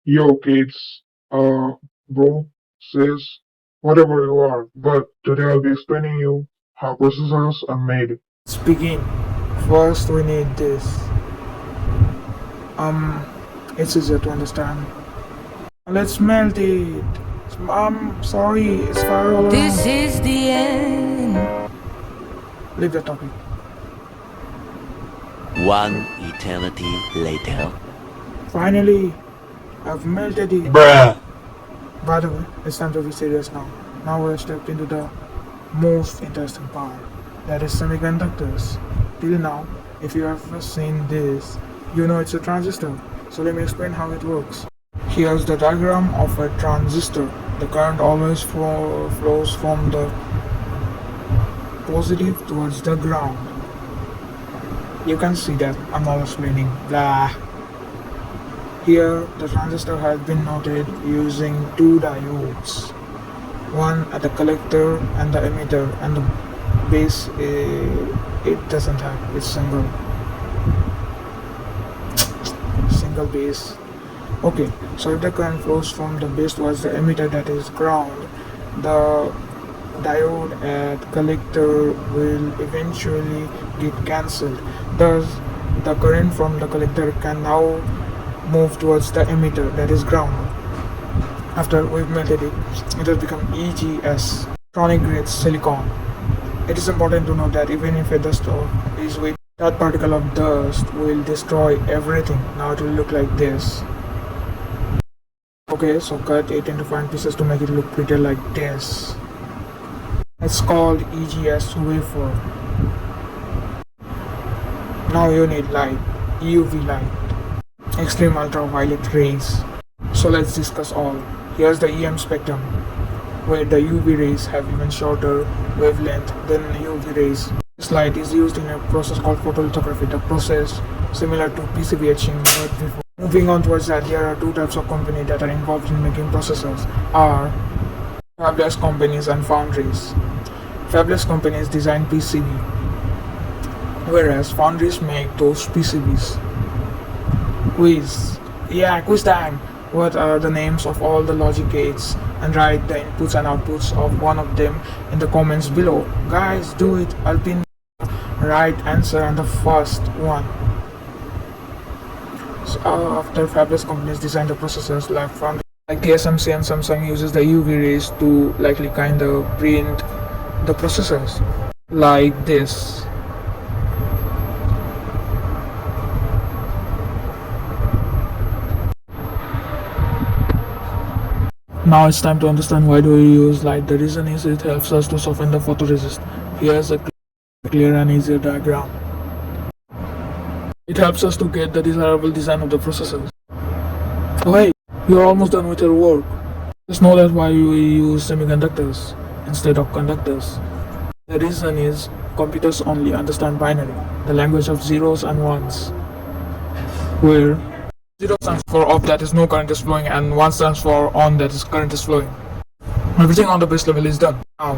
Yo, kids, bro, sis, whatever you are, but today I'll be explaining you how processors are made. Let's begin. First, we need this. Um, it's easier to understand. Let's melt it. Sorry, it's fire all This around. is the end. Leave the topic. One eternity later. Finally, I've melted it. Bruh. By the way, it's time to be serious now. Now we're stepped into the most interesting part. That is semiconductors. Till now, if you have seen this, you know it's a transistor. So let me explain how it works. Here's the diagram of a transistor. The current always flows from the positive towards the ground. You can see that I'm not explaining blah. Here, the transistor has been noted using two diodes, one at the collector and the emitter, and the base it doesn't have, it's single base. Okay, so if the current flows from the base towards the emitter, that is ground, the diode at collector will eventually get cancelled. Thus, the current from the collector can now move towards the emitter, that is ground. After we've melted it, it has become EGS, electronic grade silicon. It is important to note that even if a dust is weak, that particle of dust will destroy everything. Now it will look like this. Okay, so cut it into fine pieces to make it look pretty like this. It's called EGS wafer. Now you need light, UV light, extreme ultraviolet rays. So let's discuss all. Here's the EM spectrum, where the UV rays have even shorter wavelength than UV rays. This light is used in a process called photolithography, the process similar to PCB etching but before. Moving on towards that, there are two types of companies that are involved in making processors, are fabless companies and foundries. Fabless companies design PCB, whereas foundries make those PCBs. Quiz time! What are the names of all the logic gates? And write the inputs and outputs of one of them in the comments below. Guys, do it. I'll pin the right answer on the first one. So, after fabless companies design the processors like foundries, like TSMC and Samsung uses the UV rays to likely kind of print the processors like this. Now it's time to understand why do we use light. The reason is it helps us to soften the photoresist. Here's a clear and easier diagram. It helps us to get the desirable design of the processors. Oh hey, you're almost done with your work. Just know that why we use semiconductors instead of conductors. The reason is computers only understand binary, the language of zeros and ones, where 0 stands for off, that is no current is flowing, and 1 stands for on, that is current is flowing. Everything on the base level is done. Now,